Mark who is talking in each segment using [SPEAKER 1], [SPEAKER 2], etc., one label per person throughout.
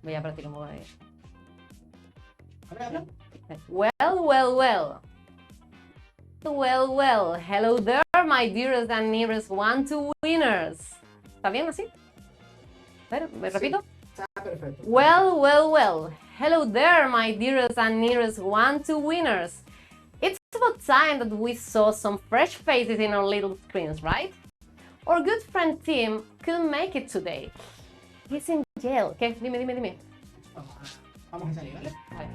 [SPEAKER 1] Voy a practicar un poco de...
[SPEAKER 2] Habla.
[SPEAKER 1] Well. Well. Hello there, my dearest and nearest one2winners. ¿Está bien así? A ver, ¿me repito?
[SPEAKER 2] Está perfecto.
[SPEAKER 1] Well. Hello there, my dearest and nearest one2winners. It's about time that we saw some fresh faces in our little screens, right? Our good friend Tim couldn't make it today. He's in jail. ¿Qué? Dime.
[SPEAKER 2] Vamos a salir, ¿vale?
[SPEAKER 1] Vale.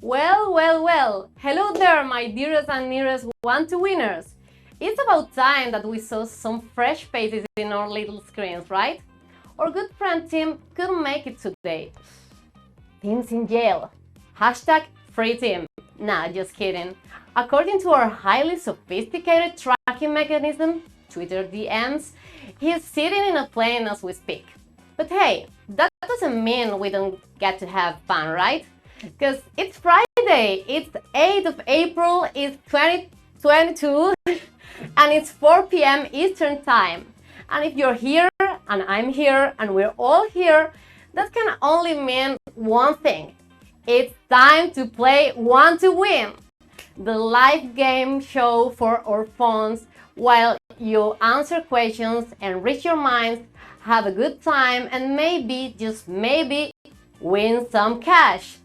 [SPEAKER 1] Well. Hello there, my dearest and nearest one2winners. It's about time that we saw some fresh faces in our little screens, right? Our good friend Tim couldn't make it today. Tim's in jail. Hashtag free Tim. Nah, just kidding. According to our highly sophisticated tracking mechanism, Twitter DMs, he's sitting in a plane as we speak. But hey, that doesn't mean we don't get to have fun, right? Because it's Friday, it's 8th of April, it's 2022, and it's 4 p.m. Eastern Time. And if you're here, and I'm here, and we're all here, that can only mean one thing. It's time to play one2win, the live game show for our phones while you answer questions, enrich your minds, have a good time, and maybe, just maybe, win some cash.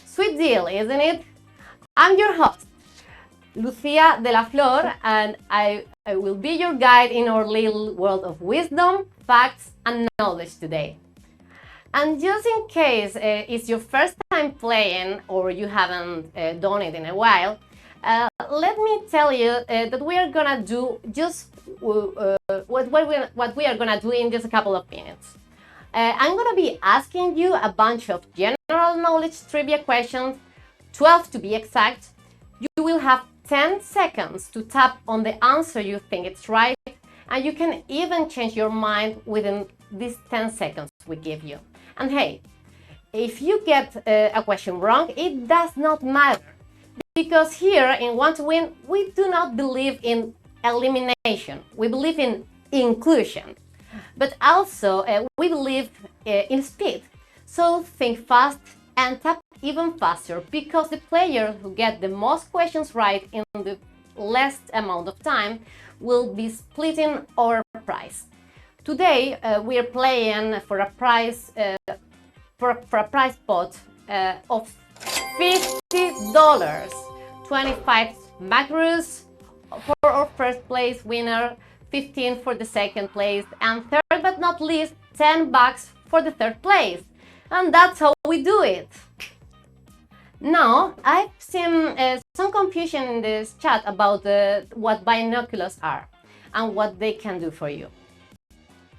[SPEAKER 1] Sweet deal, isn't it? I'm your host, Lucia de la Flor, and I will be your guide in our little world of wisdom, facts, and knowledge today. And just in case it's your first time playing or you haven't done it in a while, let me tell you that we are gonna do just what we are gonna do in just a couple of minutes. I'm gonna be asking you a bunch of general knowledge trivia questions, 12 to be exact. You will have 10 seconds to tap on the answer you think it's right, and you can even change your mind within these 10 seconds we give you. And hey, if you get a question wrong, it does not matter, because here in one2win we do not believe in elimination, we believe in inclusion. But also, we believe in speed. So think fast and tap even faster, because the player who gets the most questions right in the least amount of time will be splitting our prize. Today, we are playing for a prize pot of $50, 25 macros for our first place winner, 15 for the second place, and third but not least, 10 bucks for the third place. And that's how we do it. Now, I've seen some confusion in this chat about what binoculars are and what they can do for you.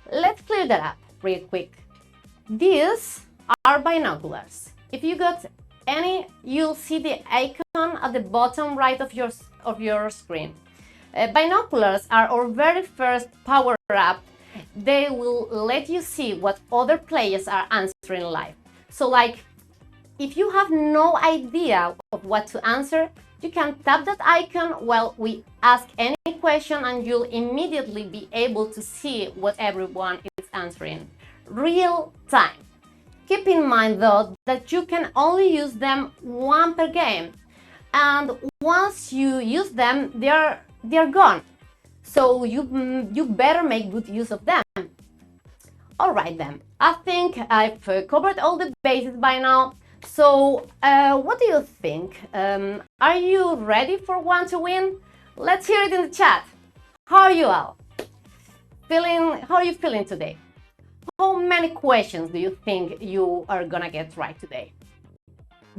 [SPEAKER 1] Let's clear that up real quick. These are binoculars. If you got any, you'll see the icon at the bottom right of your screen. Binoculars are our very first power-up. They will let you see what other players are answering live. So like, if you have no idea of what to answer, you can tap that icon while we ask any question, and you'll immediately be able to see what everyone is answering. Real time. Keep in mind though that you can only use them one per game, and once you use them, they're gone. So you better make good use of them. Alright then, I think I've covered all the bases by now. So what do you think? Are you ready for one2win? Let's hear it in the chat. How are you all? How are you feeling today? How many questions do you think you are gonna get right today?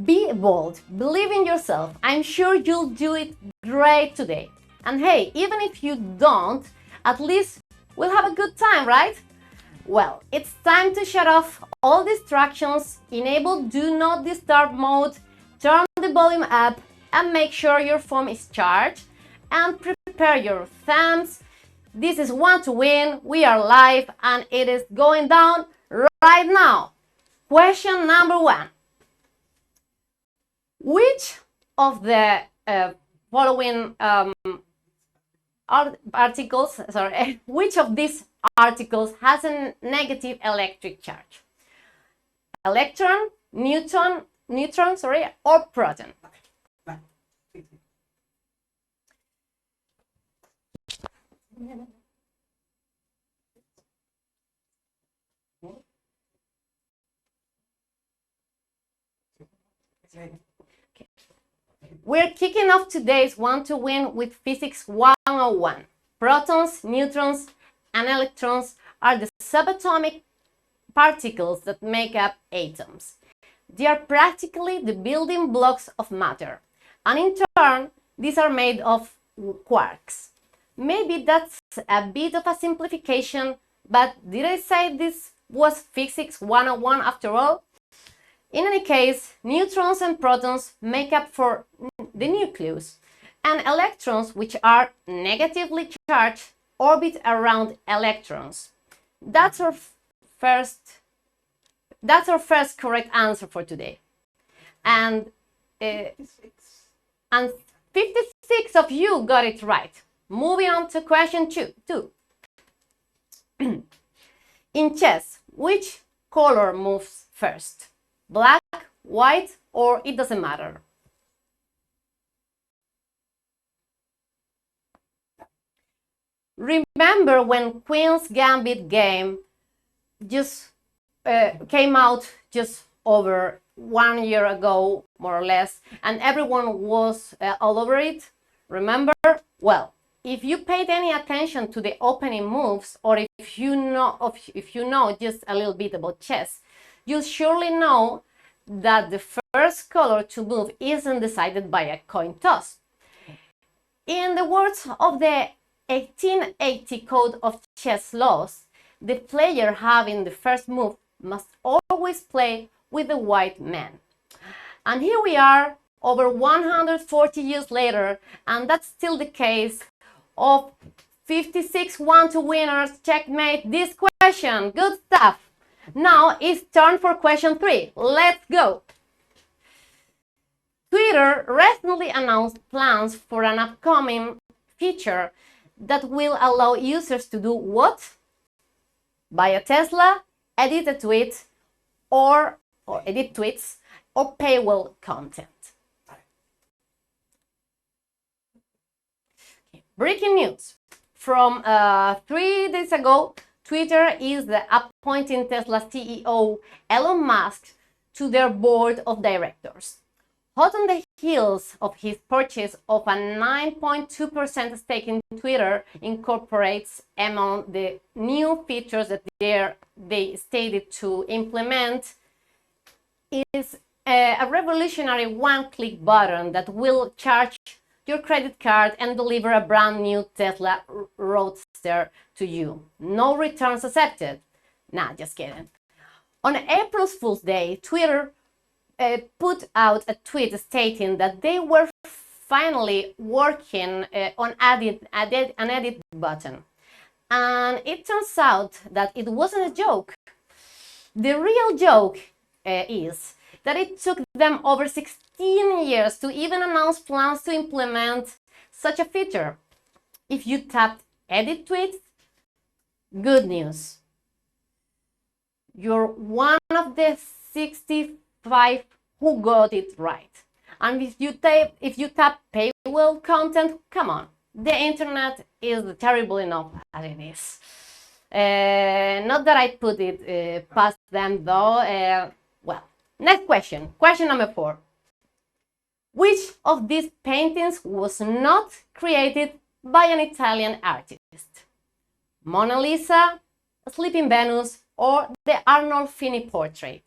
[SPEAKER 1] Be bold, believe in yourself. I'm sure you'll do it great today. And hey, even if you don't, at least we'll have a good time, right? Well, it's time to shut off all distractions, enable Do Not Disturb mode, turn the volume up, and make sure your phone is charged, and prepare your thumbs. This is one2win, we are live, and it is going down right now. Question number 1. Which of the following which of these articles has a negative electric charge? Electron, neutron, or proton? We're kicking off today's one2win with Physics 101. Protons, neutrons, and electrons are the subatomic particles that make up atoms. They are practically the building blocks of matter, and in turn, these are made of quarks. Maybe that's a bit of a simplification, but did I say this was physics 101 after all? In any case, neutrons and protons make up for the nucleus, and electrons, which are negatively charged, orbit around electrons. That's our first correct answer for today. And 56 of you got it right. Moving on to question 2. In chess, which color moves first? Black, white, or it doesn't matter? Remember when Queen's Gambit game just came out just over 1 year ago, more or less, and everyone was all over it? Remember? Well, if you paid any attention to the opening moves, or if you know just a little bit about chess, you'll surely know that the first color to move isn't decided by a coin toss. In the words of the 1880 Code of Chess Laws, the player having the first move must always play with the white man. And here we are, over 140 years later, and that's still the case. Of 56 one-two winners, checkmate this question. Good stuff. Now it's turn for question 3. Let's go. Twitter recently announced plans for an upcoming feature that will allow users to do what? Buy a Tesla, edit a tweet, or edit tweets, or paywall content. Breaking news. From 3 days ago, Twitter is appointing Tesla CEO Elon Musk to their board of directors. Hot on the heels of his purchase of a 9.2% stake in Twitter, incorporates among the new features that they stated to implement is a revolutionary one-click button that will charge your credit card and deliver a brand new Tesla Roadster to you. No returns accepted. Nah, just kidding. On April Fool's Day, Twitter put out a tweet stating that they were finally working on an edit button. And it turns out that it wasn't a joke. The real joke is that it took them over 16 years to even announce plans to implement such a feature. If you tapped edit tweets, good news. You're one of the 65 who got it right. And if you tap paywall content, come on, the internet is terrible enough as it is. Not that I put it past them though. Well, next question. Question number 4. Which of these paintings was not created by an Italian artist? Mona Lisa, Sleeping Venus, or the Arnold Fini portrait?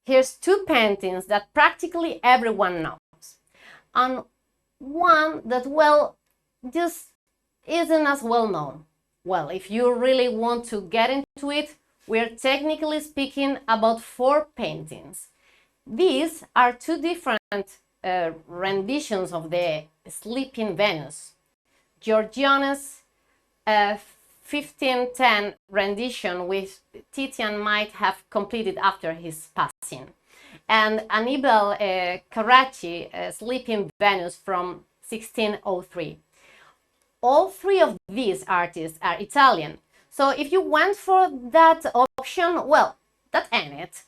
[SPEAKER 1] Here's 2 paintings that practically everyone knows, and one that, well, just isn't as well known. Well, if you really want to get into it, we're technically speaking about 4 paintings. These are 2 different renditions of the Sleeping Venus. Giorgione's 1510 rendition, which Titian might have completed after his passing, and Annibale Carracci Sleeping Venus from 1603. All 3 of these artists are Italian, so if you went for that option, well, that ain't it.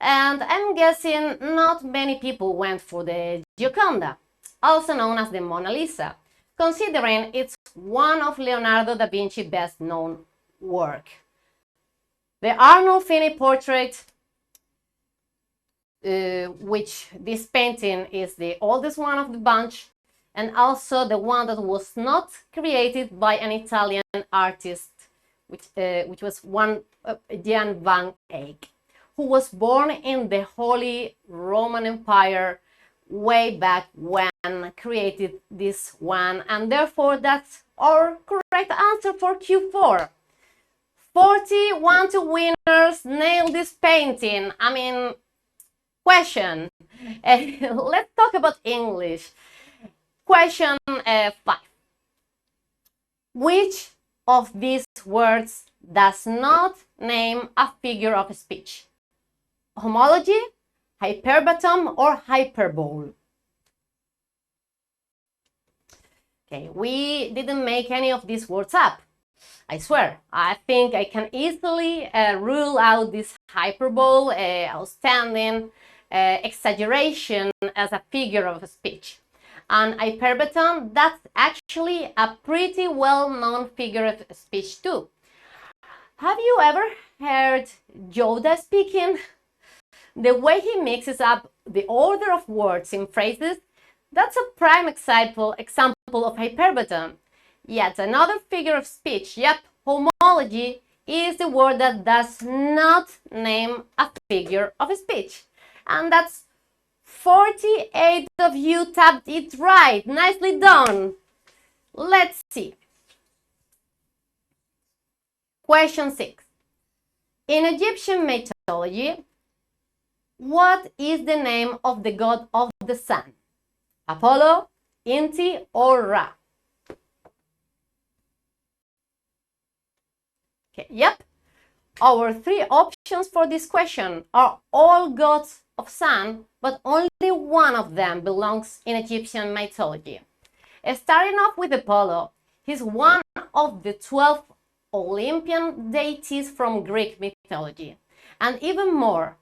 [SPEAKER 1] And I'm guessing not many people went for the Gioconda, also known as the Mona Lisa, considering it's one of Leonardo da Vinci's best-known work. The Arnold Fini portrait, which this painting is the oldest one of the bunch, and also the one that was not created by an Italian artist, which was one Jan van Eyck, who was born in the Holy Roman Empire way back when, created this one, and therefore that's our correct answer for Q4. 40 one2winners nailed this painting. I mean, question. Let's talk about English. Question 5. Which of these words does not name a figure of speech? Homology, hyperbaton, or hyperbole? Okay, we didn't make any of these words up. I swear, I think I can easily rule out this hyperbole, outstanding exaggeration as a figure of speech. And hyperbaton, that's actually a pretty well-known figure of speech too. Have you ever heard Yoda speaking? The way he mixes up the order of words in phrases, that's a prime example of hyperbaton. Yet another figure of speech, yep, homology, is the word that does not name a figure of speech. And that's 48 of you tapped it right. Nicely done. Let's see. Question 6. In Egyptian mythology, what is the name of the god of the sun? Apollo, Inti, or Ra? Okay, yep. Our 3 options for this question are all gods of sun, but only one of them belongs in Egyptian mythology. Starting off with Apollo, he's one of the 12 Olympian deities from Greek mythology. And even more,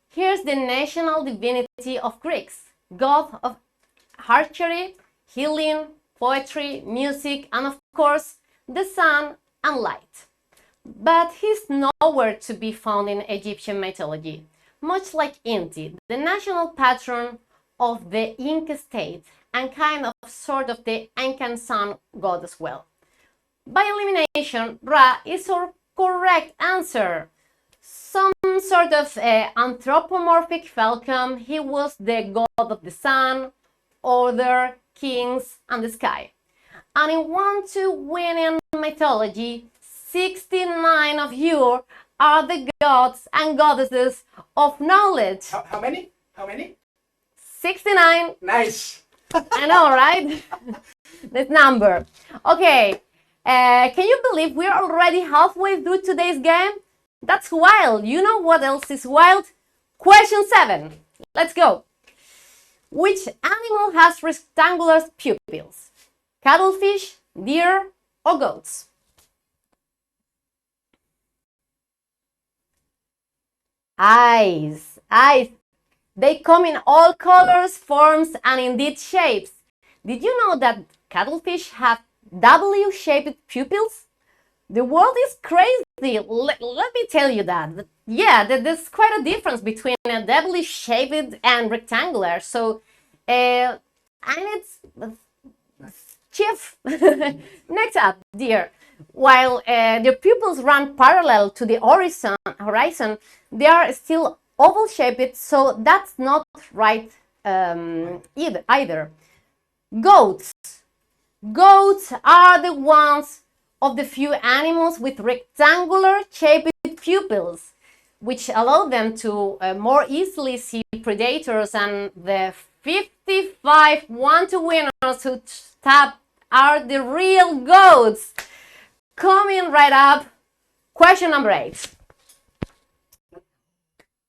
[SPEAKER 1] here's the national divinity of Greeks, god of archery, healing, poetry, music, and of course, the sun and light. But he's nowhere to be found in Egyptian mythology, much like Inti, the national patron of the Inca state and kind of sort of the Incan sun god as well. By elimination, Ra is our correct answer. Some sort of anthropomorphic falcon, he was the god of the sun, order, kings, and the sky. And in one2win mythology, 69 of you are the gods and goddesses of knowledge.
[SPEAKER 2] How many? How many?
[SPEAKER 1] 69.
[SPEAKER 2] Nice.
[SPEAKER 1] I know, right? This number. Okay. Can you believe we're already halfway through today's game? That's wild. You know what else is wild? Question 7. Let's go. Which animal has rectangular pupils? Cuttlefish, deer, or goats? Eyes. Eyes. They come in all colors, forms, and indeed shapes. Did you know that cuttlefish have W-shaped pupils? The world is crazy. Let me tell you that. But yeah, there's quite a difference between a W-shaped and rectangular. So, and it's chief. Next up, deer. While their pupils run parallel to the horizon, they are still oval-shaped, so that's not right either. Goats. Goats are the ones of the few animals with rectangular-shaped pupils, which allow them to more easily see predators, and the 55 one2winners who tap are the real goats. Coming right up, question number 8.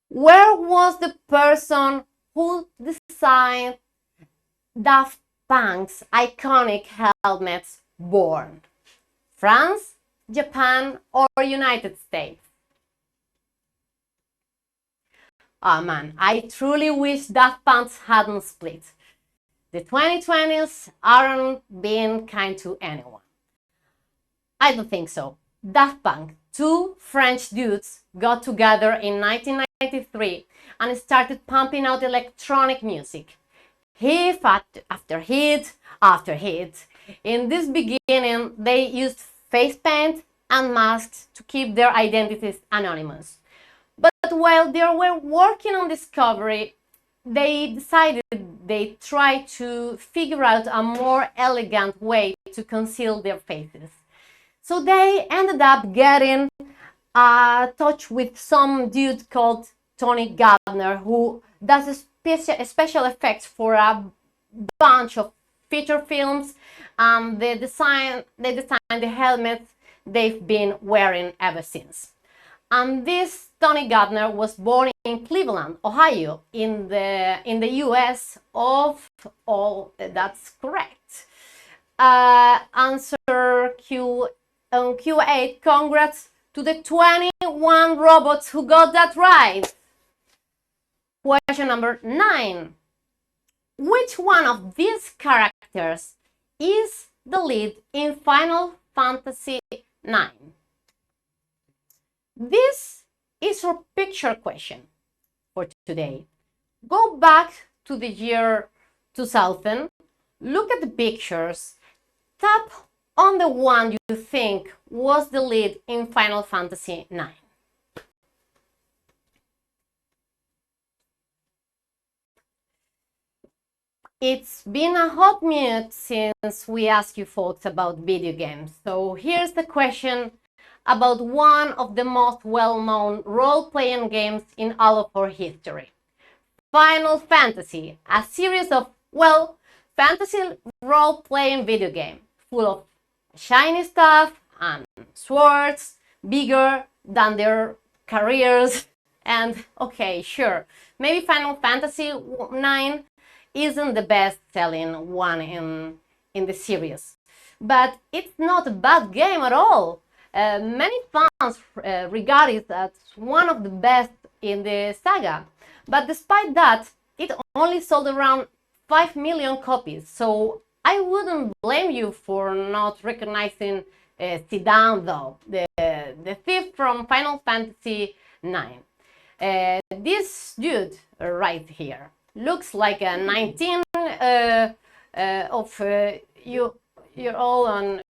[SPEAKER 1] Where was the person who designed Daft Punk's iconic helmets born? France, Japan, or United States? Oh man, I truly wish Daft Punk hadn't split. The 2020s aren't being kind to anyone. I don't think so. Daft Punk, 2 French dudes, got together in 1993 and started pumping out electronic music. Hit after hit after hit. In this beginning, they used face paint, unmasked to keep their identities anonymous. But while they were working on discovery, they decided they tried to figure out a more elegant way to conceal their faces. So they ended up getting touch with some dude called Tony Gardner, who does special effects for a bunch of feature films, and they designed the helmets they've been wearing ever since. And this Tony Gardner was born in Cleveland, Ohio, in the US of all. That's correct. Answer Q on Q8. Congrats to the 21 robots who got that right. Question number 9. Which one of these characters is the lead in Final Fantasy IX? This is your picture question for today. Go back to the year 2000, look at the pictures, tap on the one you think was the lead in Final Fantasy IX. It's been a hot minute since we asked you folks about video games, so here's the question about one of the most well-known role-playing games in all of our history. Final Fantasy, a series of, well, fantasy role-playing video game full of shiny stuff and swords, bigger than their careers, and okay, sure, maybe Final Fantasy IX isn't the best-selling one in the series, but it's not a bad game at all. Many fans regard it as one of the best in the saga, but despite that, it only sold around 5 million copies, so I wouldn't blame you for not recognizing Zidane, though, the thief from Final Fantasy IX. This dude right here looks like a 19 of you're all on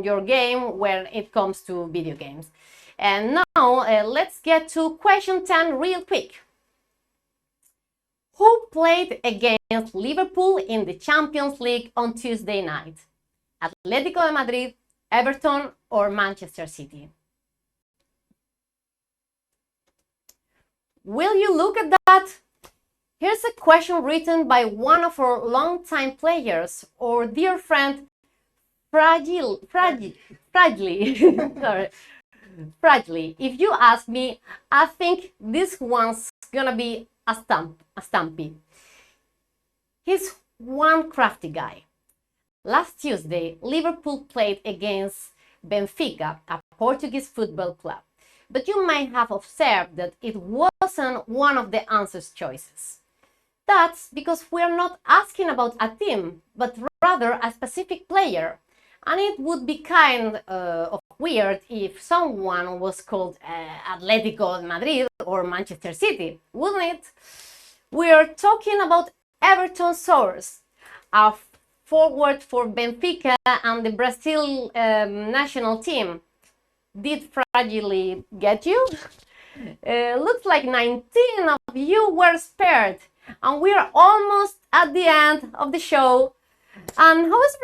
[SPEAKER 1] your game when it comes to video games. And now let's get to question 10 real quick. Who played against Liverpool in the Champions League on Tuesday night? Atletico de Madrid, Everton, or Manchester City? Will you look at that? Here's a question written by one of our longtime players, our dear friend Fragile. Sorry. Fragile. If you ask me, I think this one's gonna be a stumpy. He's one crafty guy. Last Tuesday, Liverpool played against Benfica, a Portuguese football club. But you might have observed that it wasn't one of the answers choices. That's because we're not asking about a team, but rather a specific player. And it would be kind of weird if someone was called Atletico de Madrid or Manchester City, wouldn't it? We're talking about Everton Soares, a forward for Benfica and the Brazil national team. Did Fragile get you? Looks like 19 of you were spared, and we're almost at the end of the show. And how is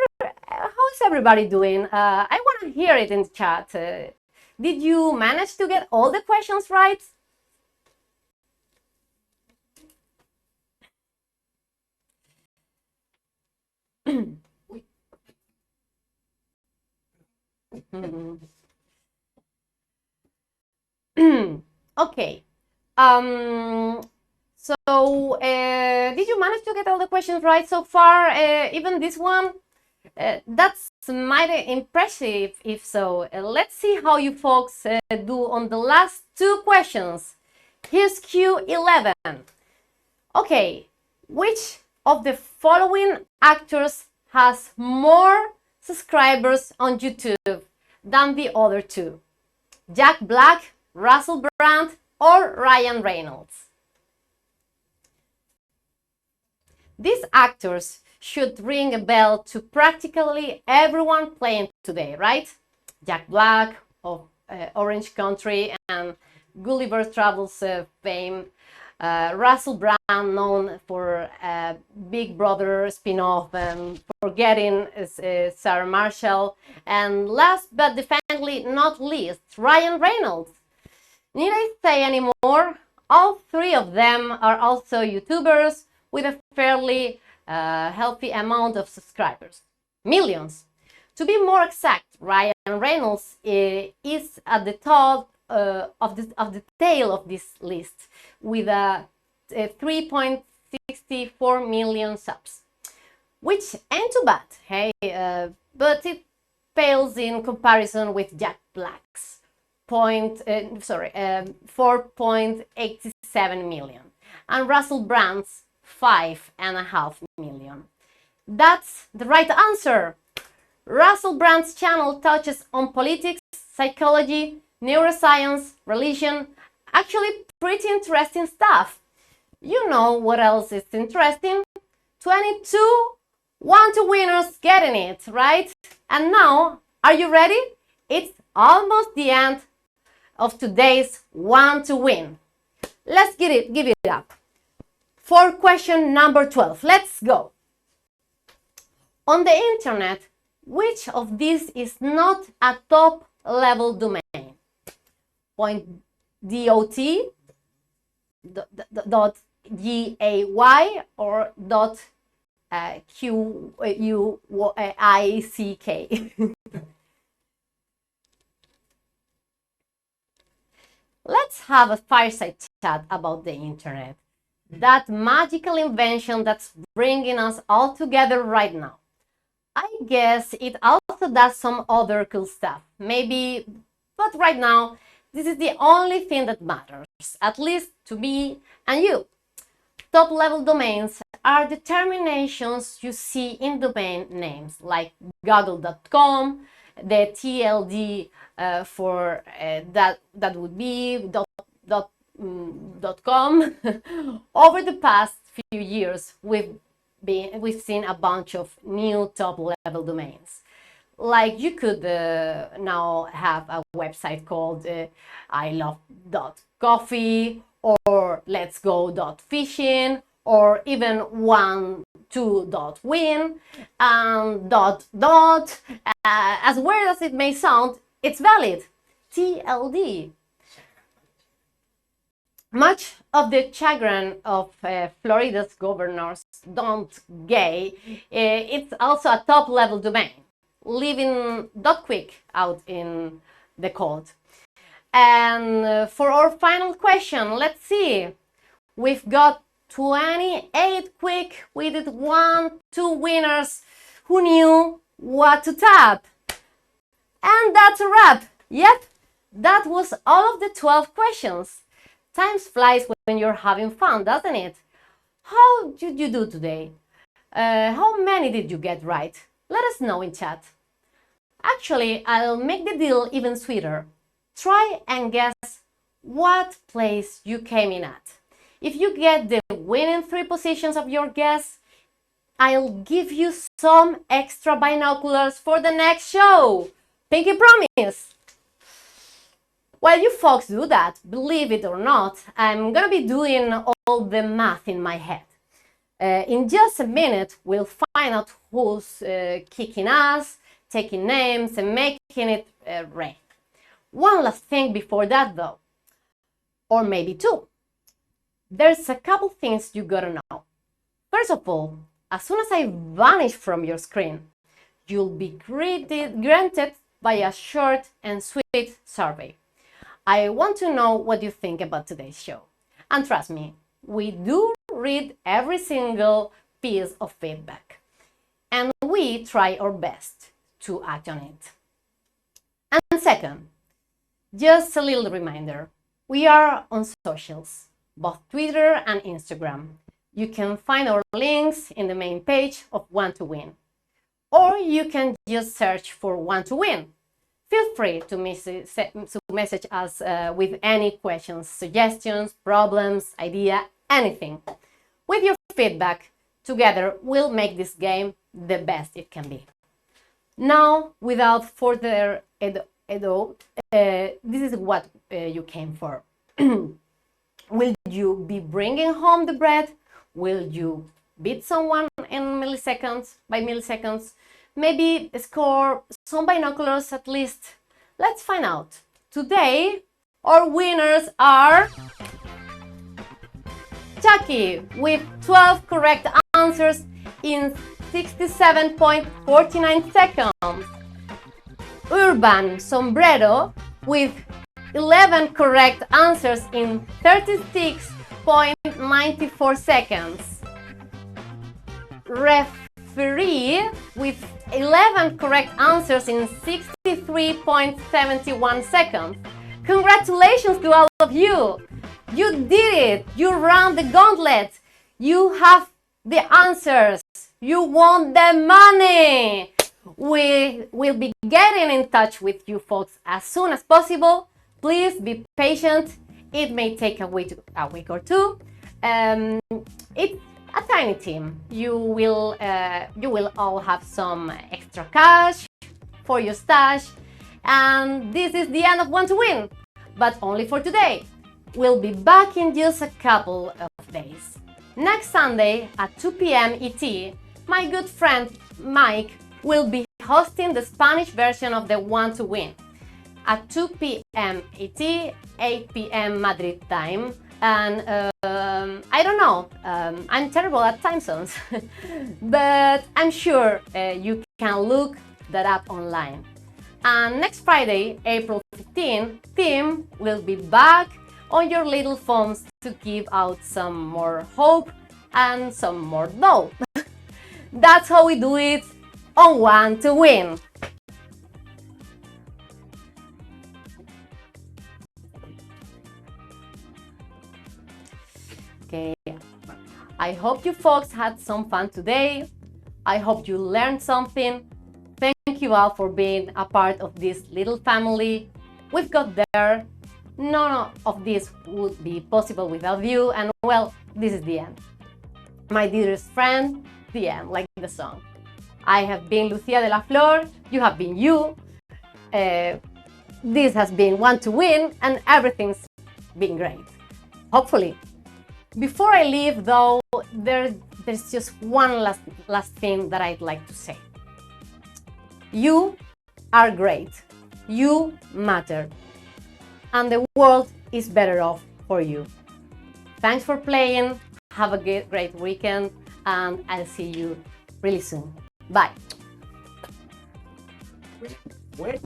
[SPEAKER 1] everybody doing? I want to hear it in the chat. Did you manage to get all the questions right? Okay. So, did you manage to get all the questions right so far? Even this one? That's mighty impressive, if so. Let's see how you folks do on the last two questions. Here's Q11. Okay, which of the following actors has more subscribers on YouTube than the other two? Jack Black, Russell Brand, or Ryan Reynolds? These actors should ring a bell to practically everyone playing today, right? Jack Black, of Orange Country and Gulliver Travels fame. Russell Brand, known for Big Brother spin-off and Forgetting Sarah Marshall. And last but definitely not least, Ryan Reynolds. Need I say any more? All three of them are also YouTubers with a fairly healthy amount of subscribers. Millions. To be more exact, Ryan Reynolds is at the top of the tail of this list with 3.64 million subs, which ain't too bad, hey? But it pales in comparison with Jack Black's 4.87 million and Russell Brand's 5.5 million. That's the right answer. Russell Brand's channel touches on politics, psychology, neuroscience, religion, actually pretty interesting stuff. You know what else is interesting? 22 one-2 winners getting it, right? And now, are you ready? It's almost the end of today's one-2 win. Let's give it up. For question number 12, let's go. On the internet, which of these is not a top-level domain? .dot, .gay, or .quick? Let's have a fireside chat about the internet. That magical invention that's bringing us all together right now. I guess it also does some other cool stuff, maybe, but right now, this is the only thing that matters, at least to me and you. Top-level domains are the terminations you see in domain names, like google.com, the TLD for that would be .com. Over the past few years, we've seen a bunch of new top-level domains. Like you could now have a website called ilove.coffee or letsgo.fishing or even one2win and ... as weird as it may sound, it's valid. TLD. Much of the chagrin of Florida's governors, .gay, it's also a top-level domain, leaving .quick out in the cold. And for our final question, let's see. We've got 28 quick-witted one-2 winners who knew what to tap. And that's a wrap. Yep, that was all of the 12 questions. Time flies when you're having fun, doesn't it? How did you do today? How many did you get right? Let us know in chat. Actually, I'll make the deal even sweeter. Try and guess what place you came in at. If you get the winning 3 positions of your guess, I'll give you some extra binoculars for the next show. Pinky promise! While you folks do that, believe it or not, I'm gonna be doing all the math in my head. In just a minute, we'll find out who's kicking ass, taking names, and making it rain. One last thing before that, though, or maybe 2. There's a couple things you gotta know. First of all, as soon as I vanish from your screen, you'll be granted by a short and sweet survey. I want to know what you think about today's show. And trust me, we do read every single piece of feedback. And we try our best to act on it. And second, just a little reminder, we are on socials, both Twitter and Instagram. You can find our links in the main page of one2win. Or you can just search for one2win. Feel free to message us with any questions, suggestions, problems, idea, anything. With your feedback, together we'll make this game the best it can be. Now, without further Though, this is what you came for. Will you be bringing home the bread? Will you beat someone in milliseconds, by milliseconds? Maybe score some binoculars at least? Let's find out. Today, our winners are Chucky with 12 correct answers in 67.49 seconds. Urban Sombrero with 11 correct answers in 36.94 seconds. Referee with 11 correct answers in 63.71 seconds. Congratulations to all of you! You did it! You ran the gauntlet! You have the answers! You won the money! We will be getting in touch with you folks as soon as possible. Please be patient. It may take a week or two. It's a tiny team. You will all have some extra cash for your stash. And this is the end of one2win, but only for today. We'll be back in just a couple of days. Next Sunday at 2 p.m. ET, my good friend Mike will be hosting the Spanish version of the one2win at 2 p.m. ET, 8 p.m. Madrid time. And I don't know, I'm terrible at time zones, but I'm sure you can look that up online. And next Friday, April 15, Tim will be back on your little phones to give out some more hope and some more dough. That's how we do it on one2win. Okay, I hope you folks had some fun today. I hope you learned something. Thank you all for being a part of this little family. We've got there. None of this would be possible without you, and well, this is the end. My dearest friend, the end, like the song. I have been Lucia de la Flor, you have been you. This has been one2win, and everything's been great. Hopefully. Before I leave, though, there's just one last thing that I'd like to say. You are great. You matter. And the world is better off for you. Thanks for playing. Have a great weekend, and I'll see you really soon. Bye.
[SPEAKER 2] Wait.